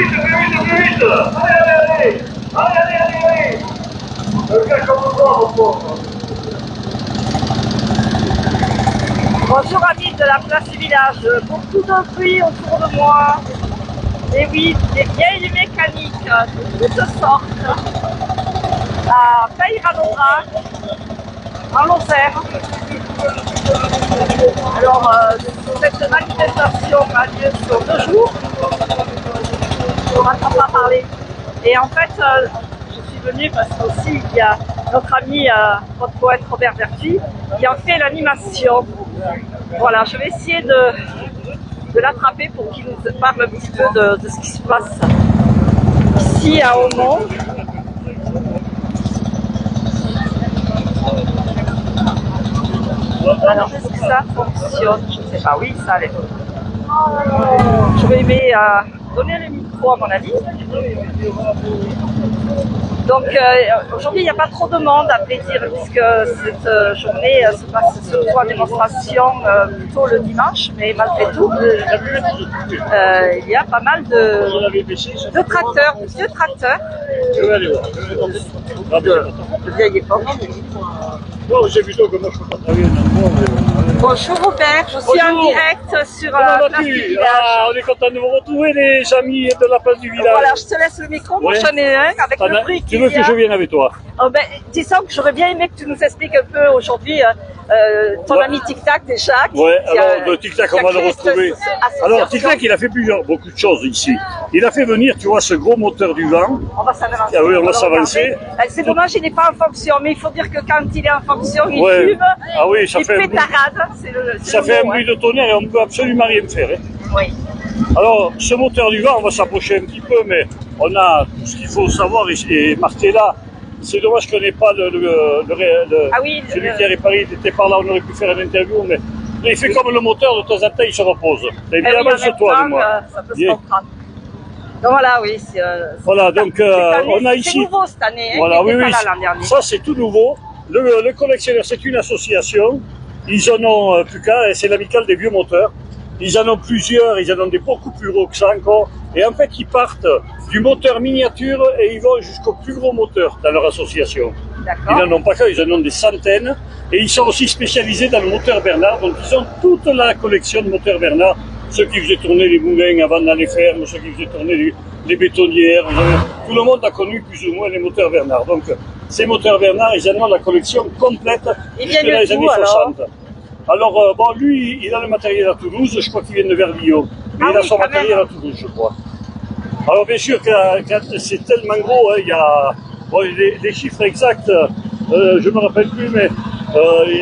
vite. Allez. Le gars comme toi, mon pauvre. Bonjour amis de la place du village, beaucoup de bruit autour de moi. Et oui, des vieilles mécaniques de toutes sortes. À Peyranodrac, en Lozère. Alors, cette manifestation a lieu sur 2 jours. On n'entend pas parler. Et en fait, je suis venue parce qu'aussi il y a notre ami, notre poète Robert Vertuy, qui a fait l'animation. Voilà, je vais essayer de l'attraper pour qu'il nous parle un petit peu de ce qui se passe ici à Aumont. Alors, est-ce que ça fonctionne? Je ne sais pas. Oui, ça allait. J'aurais aimé donner le micro à mon ami. Donc aujourd'hui il n'y a pas trop de monde à vrai dire puisque cette journée se passe surtout en démonstration plutôt le dimanche, mais malgré tout il y a pas mal de tracteurs, de vieux tracteurs de vieille époque. Bonjour Robert, je suis en direct sur la place du village. On est content de vous retrouver les amis de la place du village. Voilà, je te laisse le micro, moi j'en ai un avec le bruit qui vient. Tu veux que je vienne avec toi? Ben, disons que j'aurais bien aimé que tu nous expliques un peu aujourd'hui ton ami Tic Tac déjà. Ouais, alors de Tic Tac on va le retrouver. Alors Tic Tac il a fait beaucoup de choses ici. Il a fait venir, tu vois, ce gros moteur du vent. On va s'avancer. Ah oui, on va s'avancer. C'est dommage, il n'est pas en fonction, mais il faut dire que quand il est en fonction, il fume, ah oui, ça il fait pétarade. Ça fait un bruit de tonnerre et on ne peut absolument rien faire. Hein. Oui. Alors, ce moteur du vent, on va s'approcher un petit peu, mais on a tout ce qu'il faut savoir et marqué là. C'est dommage qu'on n'ait pas celui qui a réparé, il était par là, on aurait pu faire une interview, mais il fait comme le moteur, de temps en temps, il se repose. Et bien avant ce toi, moi. Ça peut se comprendre. Donc voilà, oui. Voilà, donc on a ici. C'est nouveau cette année, hein, voilà, oui, ça c'est tout nouveau. Le collectionneur, c'est une association. Ils en ont plus qu'un, c'est l'amicale des vieux moteurs. Ils en ont plusieurs, ils en ont des beaucoup plus gros que ça encore. Et en fait, ils partent du moteur miniature et ils vont jusqu'au plus gros moteur dans leur association. Ils n'en ont pas qu'un, ils en ont des centaines. Et ils sont aussi spécialisés dans le moteur Bernard. Donc ils ont toute la collection de moteurs Bernard. Ceux qui faisaient tourner les moulins avant dans les fermes, ceux qui faisaient tourner les bétonnières. Tout le monde a connu plus ou moins les moteurs Bernard. Donc ces moteurs Bernard, ils en ont la collection complète jusqu'à les années 60. Alors, bon, lui, il a le matériel à Toulouse, je crois qu'il vient de Vervillon, mais il a son matériel à Toulouse, je crois. Alors, bien sûr, quand c'est tellement gros, hein, il y a bon, les chiffres exacts, je ne me rappelle plus, mais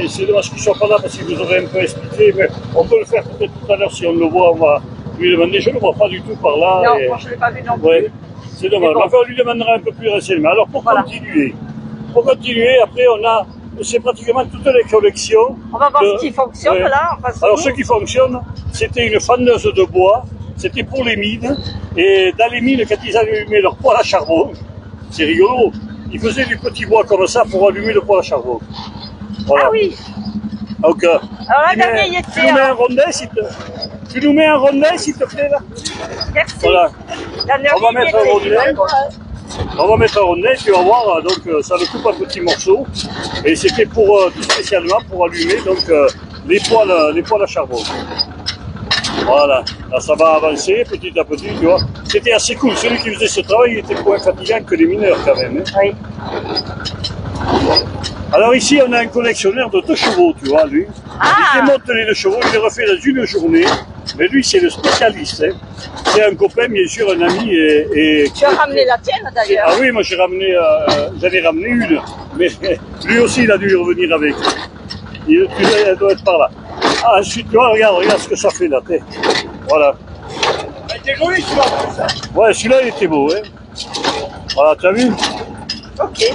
c'est dommage qu'ils ne soient pas là parce qu'il vous aurait un peu expliqué, mais on peut le faire peut-être tout à l'heure si on le voit, on va lui demander. Je ne le vois pas du tout par là. Non, moi je ne l'ai pas vu non plus. Ouais, c'est dommage. Bon. Enfin, on lui demandera un peu plus renseignements. Alors, pour continuer, après, on a. C'est pratiquement toutes les collections. On va voir ce qui fonctionne là. Alors ce qui fonctionne, c'était une faneuse de bois, c'était pour les mines. Et dans les mines, quand ils allumaient leur poêle à charbon, c'est rigolo, ils faisaient du petit bois comme ça pour allumer le poêle à charbon. Voilà. Ah oui. Donc, alors la dernière, il était. Tu nous mets un rondin s'il te plaît là. Merci. Voilà. On va mettre un rondin. On va mettre un rondin, tu vas voir, donc ça le coupe en petits morceaux. Et c'était pour tout spécialement pour allumer donc les poêles à charbon. Voilà, là ça va avancer petit à petit, tu vois. C'était assez cool, celui qui faisait ce travail il était moins fatigant que les mineurs quand même. Hein. Oui. Alors ici on a un collectionneur de 2 chevaux, tu vois, lui. Il démonte les 2 chevaux, il les refait dans une journée. Mais lui c'est le spécialiste. Hein. C'est un copain, bien sûr, un ami. Tu as ramené la tienne d'ailleurs. Ah oui, moi j'en ai ramené une. Mais lui aussi il a dû y revenir avec. Elle doit être par là. Ah, ensuite, tu vois, regarde ce que ça fait là. Voilà. Il était joli celui-là. Ouais, celui-là il était beau. Hein. Voilà, tu as vu? Ok.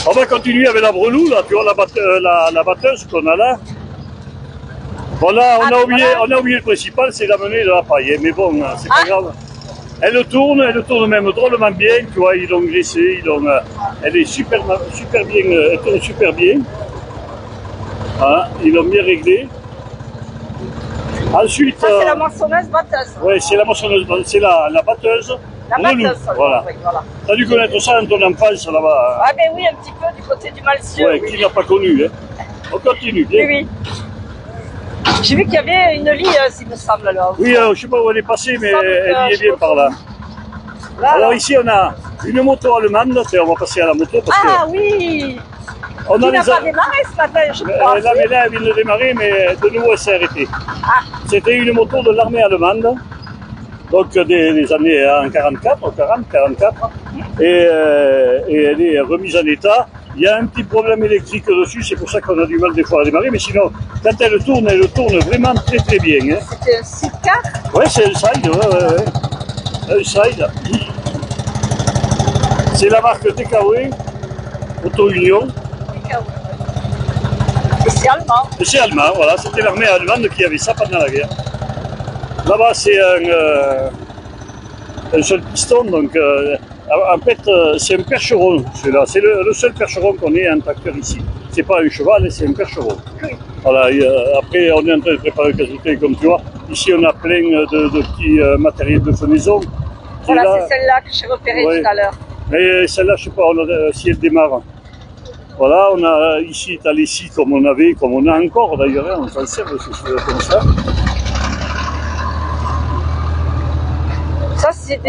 On va continuer avec la breloux, là, tu vois, la batteuse qu'on a là. Bon là, on a oublié le principal, c'est l'amener de la paille, mais bon, c'est pas grave. Elle tourne même drôlement bien, tu vois, ils l'ont graissée, elle est super bien, elle tourne super bien. Hein, ils l'ont bien réglé. Ensuite, Ça, c'est la moissonneuse batteuse. ouais, c'est la moissonneuse, c'est la batteuse. La Renou, batteuse, voilà. oui, voilà. Tu as dû connaître ça dans ton enfance là-bas. Ah, ben oui, un petit peu du côté du Malcieu. Ouais, Oui, qui n'a pas connu. Hein. On continue, bien. oui. J'ai vu qu'il y avait une lieuse, il me semble, là. Oui, je ne sais pas où elle est passée, mais Il me semble elle y que est bien par là. Là, Alors là. ici, on a une moto allemande. Tiens, on va passer à la moto parce Ah oui, que on qui a n'a les pas démarré ce matin, je crois. là, mais là, elle vient de démarrer, mais de nouveau, elle s'est arrêtée. Ah. C'était une moto de l'armée allemande, donc des années en 44, 40, 44, et elle est remise en état. Il y a un petit problème électrique dessus, c'est pour ça qu'on a du mal des fois à démarrer, mais sinon, quand elle tourne vraiment très très bien. Hein. C'était un sidecar. Ouais, c'est un side, ouais. Un side. C'est la marque TKW, Auto Union. Et c'est allemand. Et c'est allemand, voilà, c'était l'armée allemande qui avait ça pendant la guerre. Là-bas, c'est un seul piston, donc en fait, c'est un percheron, celui-là. C'est le seul percheron qu'on ait en tracteur ici. C'est pas un cheval, c'est un percheron. Oui. Voilà, après, on est en train de préparer le casuté, comme tu vois. Ici, on a plein de petits matériels de fenaison. Voilà, c'est celle-là que j'ai repérée Ouais. tout à l'heure. Mais celle-là, je sais pas, si elle démarre. Voilà, on a ici, tu as les scies comme on a encore d'ailleurs, hein, on s'en sert de ces choses comme ça. Ça, c'est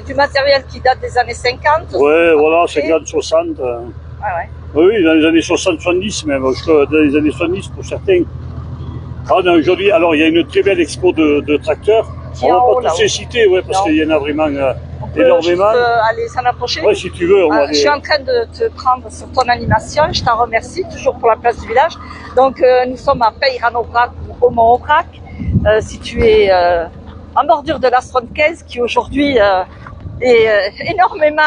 du matériel qui date des années 50. Ouais, voilà, 50, 60. Ah ouais. Oui, dans les années 60, 70 même, je crois, dans les années 70 pour certains. Ah, non, aujourd'hui, alors il y a une très belle expo de tracteurs. Qui est On en haut, va pas tous là, les citer, ouais, parce Non. qu'il y en a vraiment On peut énormément. juste, aller s'en approcher. Ouais, si tu veux, on va Je suis en train de te prendre sur ton animation, je t'en remercie, toujours pour la place du village. Donc nous sommes à Peyran-Aubrac, au Mont-Aubrac, situé en bordure de l'A75, qui aujourd'hui est énormément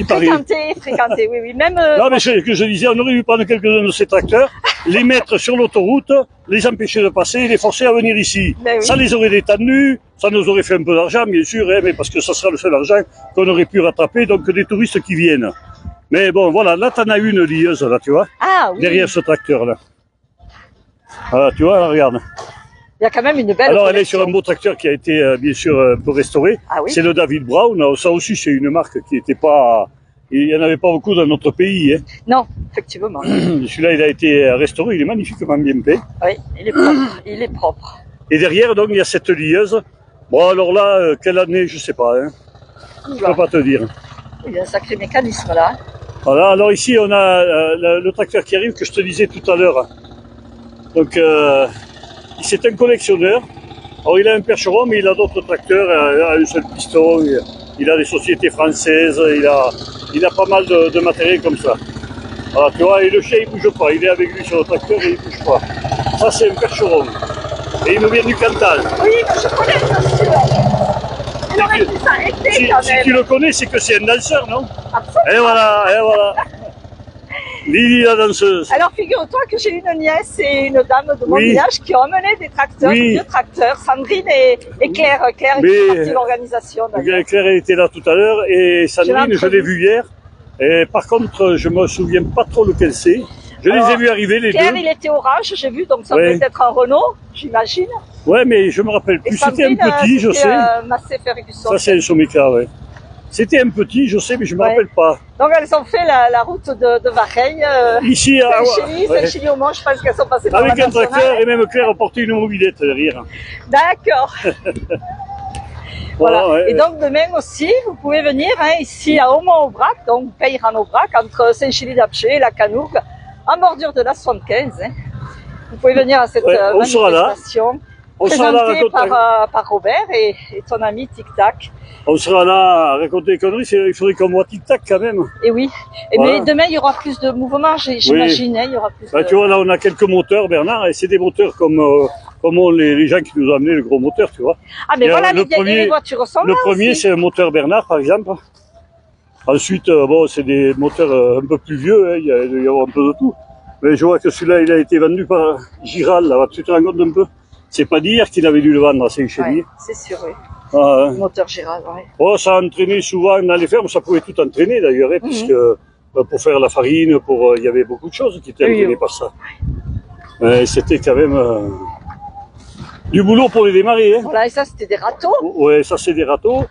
fréquenté, oui. Même, Non, mais c'est ce que je disais, on aurait dû prendre quelques-uns de ces tracteurs, les mettre sur l'autoroute, les empêcher de passer, les forcer à venir ici. Ben oui. Ça les aurait détendus, ça nous aurait fait un peu d'argent, bien sûr, hein, mais parce que ça sera le seul argent qu'on aurait pu rattraper, donc des touristes qui viennent. Mais bon, voilà, là, t'en as une lieuse, là, tu vois, ah oui, derrière ce tracteur-là. Voilà, tu vois, là, regarde. il y a quand même une belle Alors, elle est collection. sur un beau tracteur qui a été, bien sûr, un peu restauré. Ah oui. C'est le David Brown. Ça aussi, c'est une marque qui n'était pas... Il n'y en avait pas beaucoup dans notre pays. Hein. Non, effectivement. Celui-là, il a été restauré. Il est magnifiquement bien peint. Oui, il est propre, il est propre. Et derrière, donc, il y a cette lieuse. Bon, alors là, quelle année, je sais pas. Hein. Je peux pas te dire. Il y a un sacré mécanisme là. Voilà, alors ici, on a le tracteur qui arrive que je te disais tout à l'heure. Donc, c'est un collectionneur. Alors, il a un percheron, mais il a d'autres tracteurs. Il a un seul piston. Il a des sociétés françaises. Il a pas mal de matériel comme ça. Voilà, tu vois, et le chien, il bouge pas. Il est avec lui sur le tracteur et il bouge pas. Ça, c'est un percheron. Et il nous vient du Cantal. Oui, je connais ce style. Il aurait pu s'arrêter Si quand même. tu le connais, c'est que c'est un danseur, non? Absolument. Et voilà. Lily la danseuse. Alors figure-toi que j'ai une nièce et une dame de mon Oui. village qui ont amené des tracteurs, Oui. des vieux tracteurs, Sandrine et Claire. Claire Mais- est partie de l'organisation d'ailleurs. Claire elle était là tout à l'heure et Sandrine, je l'ai vue hier. Et par contre, je me souviens pas trop lequel c'est. Je Alors, les ai vus arriver les Claire, deux. il était orange, j'ai vu, donc ça Ouais. devait être un Renault, j'imagine. Ouais, mais je me rappelle Et plus. C'était un Sandrine, petit, je sais. Massé Ferguson. Ça, c'est un Somica, ouais. C'était un petit, je sais, mais je me Ouais. rappelle pas. Donc elles ont fait la route de Vareille, Ici, à Saint-Chély, ouais. Saint-Chély-au-Mont, je pense qu'elles sont passées par Avec la un tracteur nationale. et même Claire a porté une mobilette derrière. D'accord. Voilà. Ouais, Et donc demain aussi, vous pouvez venir ici à Aumont-Aubrac, donc Peyran-Aubrac, entre Saint-Chély-d'Apcher et la Canourgue, en bordure de la 75. Vous pouvez venir à cette Ouais, on sera là. manifestation On sera là à présentée raconter, par Robert et ton ami Tic Tac. on sera là à raconter des conneries. Il faudrait qu'on voit tic-tac quand même. Et oui. Et Voilà. mais demain il y aura plus de mouvements, j'imagine. Il y aura plus Bah, de... tu vois, là, on a quelques moteurs, Bernard, et c'est des moteurs comme ont les gens qui nous ont amené le gros moteur, tu vois. Ah mais Et, voilà, le les voitures sont Le là premier, aussi. c'est un moteur Bernard, par exemple. Ensuite, bon, c'est des moteurs un peu plus vieux, hein, il doit y avoir un peu de tout. Mais je vois que celui-là, il a été vendu par Giral, là, tu te rends compte un peu? C'est pas d'hier qu'il avait dû le vendre à Saint-Chély. Ouais, c'est sûr, oui. Ah, hein. Moteur Gérald, ouais. Oh, ça entraînait souvent dans les fermes, ça pouvait tout entraîner d'ailleurs, hein, puisque pour faire la farine, il y avait beaucoup de choses qui étaient Oui, entraînées oui. par ça. C'était quand même Du boulot pour les démarrer. Hein. Voilà, et ça, c'était des râteaux. Ouais, ça c'est des râteaux.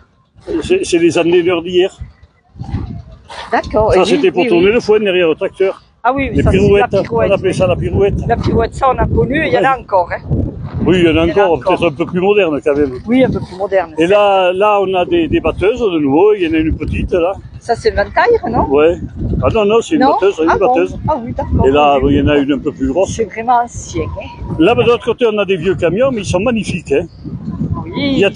C'est les enlaideurs d'hier. D'accord. Ça Et c'était pour tourner le foin derrière le tracteur. Ah oui, Les ça, c'est la pirouettes, pirouette. on appelait ça la pirouette. La pirouette, ça, on a connu, il y en a encore. Hein. Oui, il y en a Il y en a encore, encore. peut-être un peu plus moderne quand même. Oui, un peu plus moderne. Et là, on a des batteuses de nouveau. Il y en a une petite là. Ça, c'est Ventaille, non? Ouais. Ah non, c'est une Non. batteuse, Ah bon. batteuse. Ah oui, d'accord. Et là, il y en a une un peu plus grosse. C'est vraiment ancien. Hein. Là, de l'autre côté, on a des vieux camions, mais ils sont magnifiques. Hein. Oui. Il y a